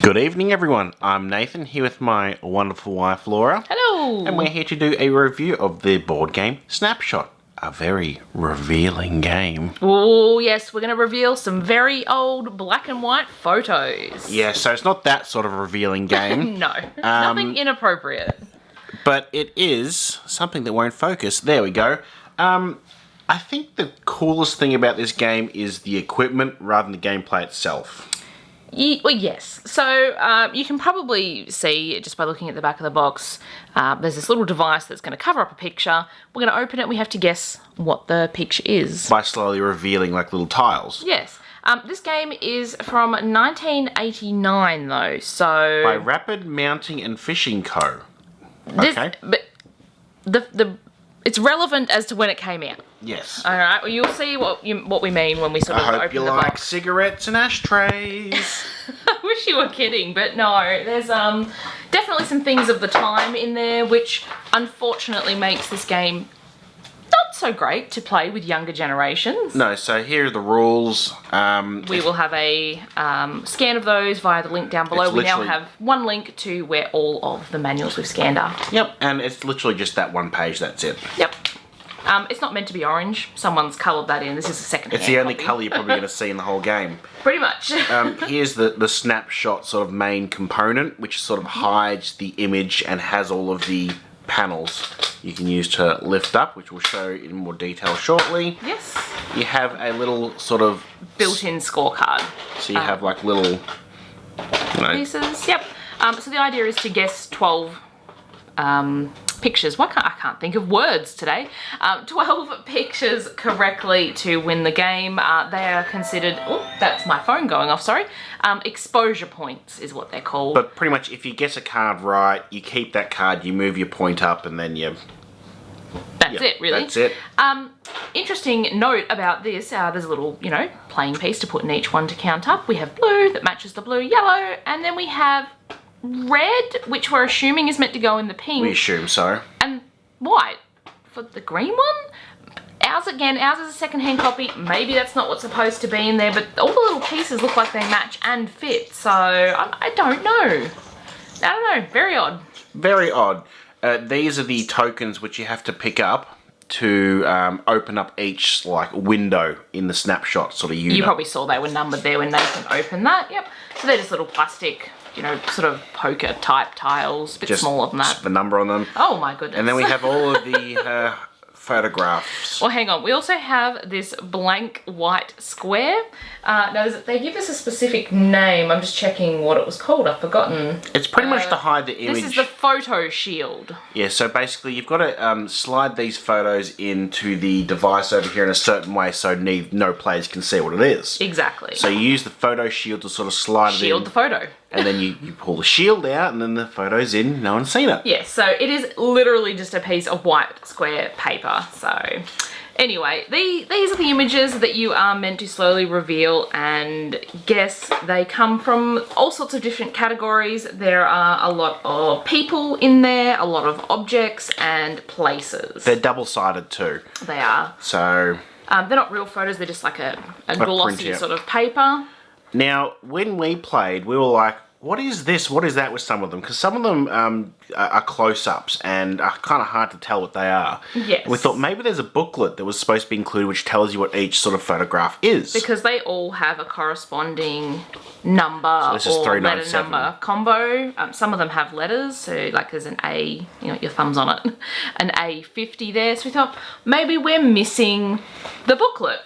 Good evening, everyone. I'm Nathan, here with my wonderful wife, Laura. Hello! And we're here to do a review of the board game Snapshot. A very revealing game. Oh, yes, we're going to reveal some very old black and white photos. Yeah, so it's not that sort of revealing game. No, nothing inappropriate. But it is something that won't focus. There we go. I think the coolest thing about this game is the equipment rather than the gameplay itself. Well, yes. So you can probably see, just by looking at the back of the box, there's this little device that's going to cover up a picture. We're going to open it. We have to guess what the picture is. By slowly revealing like little tiles. Yes. This game is from 1989, though, so... By Rapid Mounting and Fishing Co. Okay. But it's relevant as to when it came out. Yes. All right. Well, you'll see what we mean when we sort of open the box. I hope you like cigarettes and ashtrays. I wish you were kidding, but no. There's definitely some things of the time in there, which unfortunately makes this game not so great to play with younger generations. No. So here are the rules. We will have a scan of those via the link down below. We now have one link to where all of the manuals we've scanned are. Yep. And it's literally just that one page. That's it. Yep. It's not meant to be orange. Someone's coloured that in. This is a second. It's the only colour you're probably going to see in the whole game. Pretty much. Here's the snapshot sort of main component, which sort of hides the image and has all of the panels you can use to lift up, which we'll show in more detail shortly. Yes. You have a little sort of... built-in scorecard. So you have like little... pieces. Yep. So the idea is to guess 12... pictures. I can't think of words today. 12 pictures correctly to win the game. They are considered, oh, that's my phone going off, sorry. Exposure points is what they're called. But pretty much if you guess a card right, you keep that card, you move your point up, and then you... That's it, really. That's it. Interesting note about this, there's a little, playing piece to put in each one to count up. We have blue that matches the blue, yellow, and then we have red, which we're assuming is meant to go in the pink. We assume so. And white for the green one. Ours is a second-hand copy. Maybe that's not what's supposed to be in there, but all the little pieces look like they match and fit. So I don't know. I don't know. Very odd. Very odd. These are the tokens which you have to pick up to open up each window in the snapshot sort of unit. You probably saw they were numbered there when Nathan opened that. Yep. So they're just little plastic, sort of poker type tiles, a bit smaller than that. Just the number on them. Oh my goodness. And then we have all of the photographs. Well, hang on. We also have this blank white square. Now, they give us a specific name. I'm just checking what it was called. I've forgotten. It's pretty much to hide the image. This is the photo shield. Yeah, so basically you've got to slide these photos into the device over here in a certain way so no players can see what it is. Exactly. So you use the photo shield to sort of slide it in. Shield the photo. And then you pull the shield out and then the photo's in. No one's seen it. Yes, so it is literally just a piece of white square paper. So anyway, these are the images that you are meant to slowly reveal and guess. They come from all sorts of different categories. There are a lot of people in there, a lot of objects and places. They're double-sided too. They are. So... they're not real photos, they're just like a glossy sort of paper. Now, when we played, we were like, what is this? What is that with some of them? Because some of them are close-ups and are kind of hard to tell what they are. Yes. We thought maybe there's a booklet that was supposed to be included which tells you what each sort of photograph is. Because they all have a corresponding number so or letter number combo. Some of them have letters, so like there's an A, your thumb's on it, an A50 there. So we thought maybe we're missing the booklet.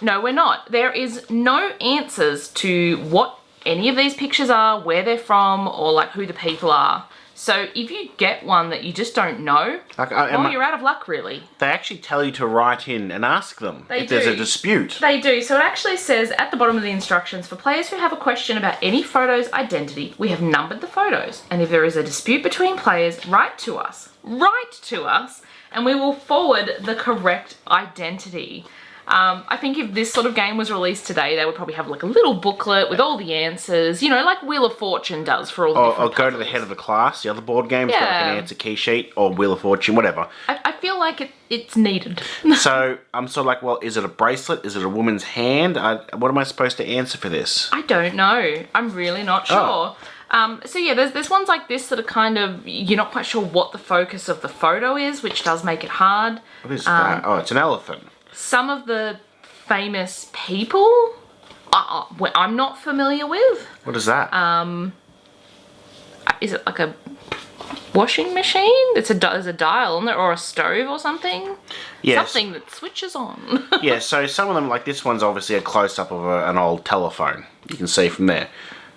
No, we're not. There is no answers to what any of these pictures are, where they're from, or like who the people are. So if you get one that you just don't know, you're out of luck, really. They actually tell you to write in and ask them if there's a dispute. They do. So it actually says at the bottom of the instructions, for players who have a question about any photo's identity, we have numbered the photos. And if there is a dispute between players, write to us. Write to us, and we will forward the correct identity. I think if this sort of game was released today, they would probably have like a little booklet with all the answers, you know, like Wheel of Fortune does for all the Or different go to the puzzles. head of the class, the other board game's got like Yeah. an answer key sheet, or Wheel of Fortune, whatever. I feel like it's needed. So I'm sort of like, well, is it a bracelet? Is it a woman's hand? What am I supposed to answer for this? I don't know. I'm really not sure. Oh. So yeah, there's ones like this that are kind of, you're not quite sure what the focus of the photo is, which does make it hard. What is that? Oh, it's an elephant. Some of the famous people I'm not familiar with. What is that? Is it like a washing machine? There's a dial on it, or a stove or something? Yes. Something that switches on. Yeah, so some of them, like this one's obviously a close-up of an old telephone. You can see from there.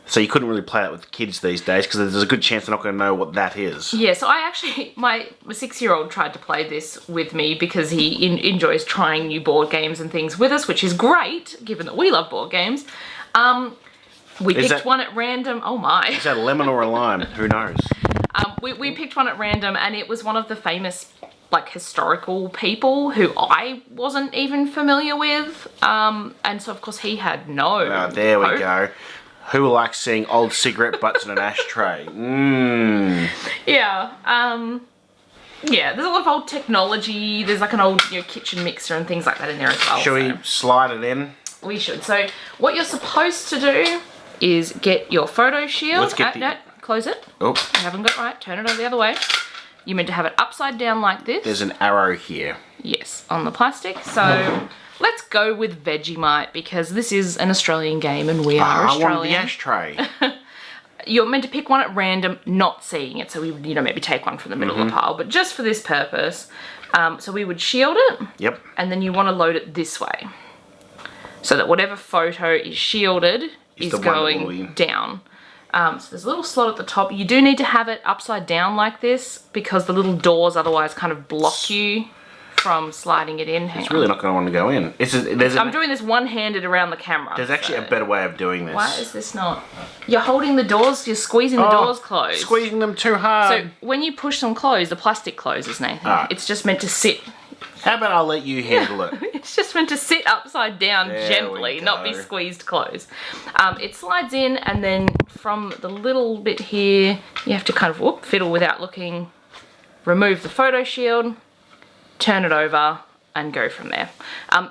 So you couldn't really play it with kids these days because there's a good chance they're not going to know what that is. Yeah, so I actually, my 6-year-old tried to play this with me because he enjoys trying new board games and things with us, which is great, given that we love board games. We picked one at random. Oh my. Is that a lemon or a lime? Who knows? We picked one at random, and it was one of the famous, like, historical people who I wasn't even familiar with. And so, of course, he had no There we hope. go. Who likes seeing old cigarette butts in an ashtray? Mmm. Yeah. Yeah, there's a lot of old technology. There's like an old, you know, kitchen mixer and things like that in there as well. Shall we slide it in? We should. So what you're supposed to do is get your photo shield. Let's get No, close it. Oh, You haven't got it right. Turn it over the other way. You're meant to have it upside down like this. there's an arrow here. Yes, on the plastic. So let's go with Vegemite because this is an Australian game and we are I wanted the Australian. ashtray. You're meant to pick one at random, not seeing it. So we would, you know, maybe take one from the middle of the pile, but just for this purpose. So we would shield it. Yep. And then you want to load it this way. So that whatever photo is shielded is the one that will going be- down. So there's a little slot at the top. You do need to have it upside down like this because the little doors otherwise kind of block you from sliding it in. It's really not going to want to go in. I'm doing this one-handed around the camera. There's actually so- a better way of doing this. Why is this not? You're holding the doors, you're squeezing the doors closed. Squeezing them too hard. So when you push them closed, the plastic closes, Nathan. Ah. It's just meant to sit. How about I'll let you handle it? It's just meant to sit upside down There gently, we not be go. squeezed closed. It slides in, and then from the little bit here, you have to kind of fiddle without looking, remove the photo shield, turn it over, and go from there.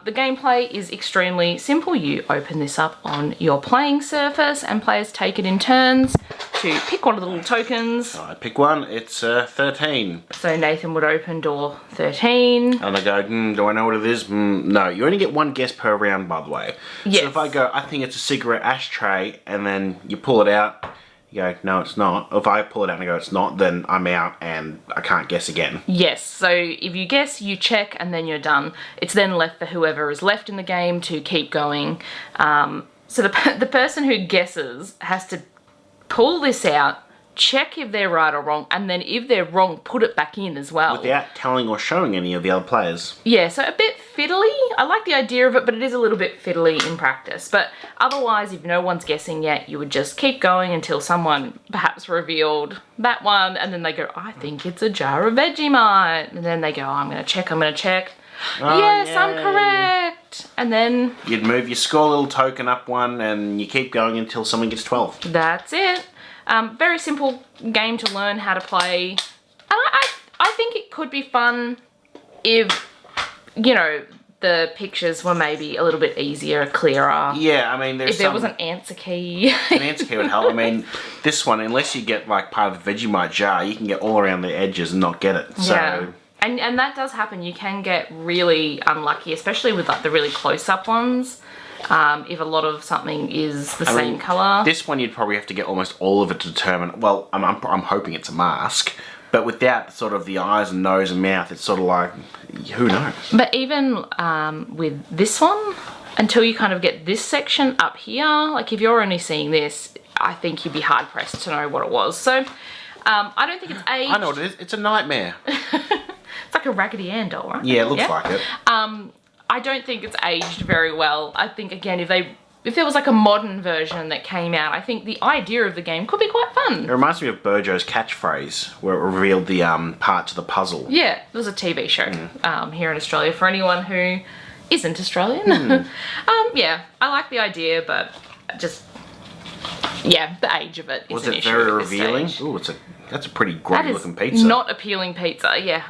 The gameplay is extremely simple. You open this up on your playing surface, and players take it in turns to pick one of the little tokens. I pick one. It's 13. So Nathan would open door 13. And I go, do I know what it is? No, you only get one guess per round, by the way. Yes. So if I go, I think it's a cigarette ashtray, and then you pull it out, you go, no, it's not. If I pull it out and I go, it's not, then I'm out and I can't guess again. Yes, so if you guess, you check, and then you're done. It's then left for whoever is left in the game to keep going. So the person who guesses has to pull this out, check if they're right or wrong, and then if they're wrong, put it back in as well. Without telling or showing any of the other players. Yeah, so a bit fiddly. I like the idea of it, but it is a little bit fiddly in practice. But otherwise, if no one's guessing yet, you would just keep going until someone perhaps revealed that one, and then they go, I think it's a jar of Vegemite. And then they go, I'm going to check. Oh, Yes, yay. I'm correct. And then You'd move your score little token up one and you keep going until someone gets 12. that's it. Very simple game to learn how to play. And I think it could be fun if, you know, the pictures were maybe a little bit easier, clearer. Yeah, I mean, If there was an answer key. An answer key would help. I mean, this one, unless you get like part of the Vegemite jar, you can get all around the edges and not get it. So Yeah. And that does happen. You can get really unlucky, especially with like the really close-up ones. If a lot of something is the same colour. this one you'd probably have to get almost all of it to determine. Well, I'm hoping it's a mask, but without sort of the eyes and nose and mouth, it's sort of like, who knows? But even with this one, until you kind of get this section up here, like if you're only seeing this, I think you'd be hard pressed to know what it was. So I don't think it's aged. I know what it is. It's a nightmare. It's like a Raggedy Ann doll, right? Yeah, it looks like it. I don't think it's aged very well. I think, again, if there was like a modern version that came out, I think the idea of the game could be quite It fun. reminds me of Burjo's catchphrase, where it revealed the part to the puzzle. Yeah, there was a TV show here in Australia for anyone who isn't Australian. Yeah, I like the idea, but just, yeah, the age of it is Was an it issue very at this revealing? stage. Ooh, that's a pretty That grubby is looking pizza. not appealing pizza, yeah.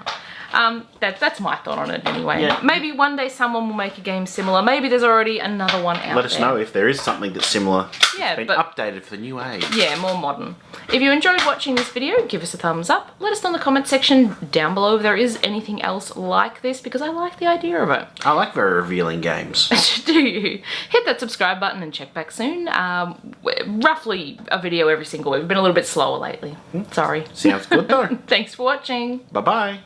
That's my thought on it anyway. Yeah. Maybe one day someone will make a game similar. Maybe there's already another one out there. Let us know if there is something that's similar. Yeah, Been but updated for the new age. yeah, more modern. If you enjoyed watching this video, give us a thumbs up. Let us know in the comment section down below if there is anything else like this, because I like the idea of it. I like very revealing games. Do you? Hit that subscribe button and check back soon. Roughly a video every single week. We've been a little bit slower lately. Sorry. Sounds good though. Thanks for watching. Bye bye.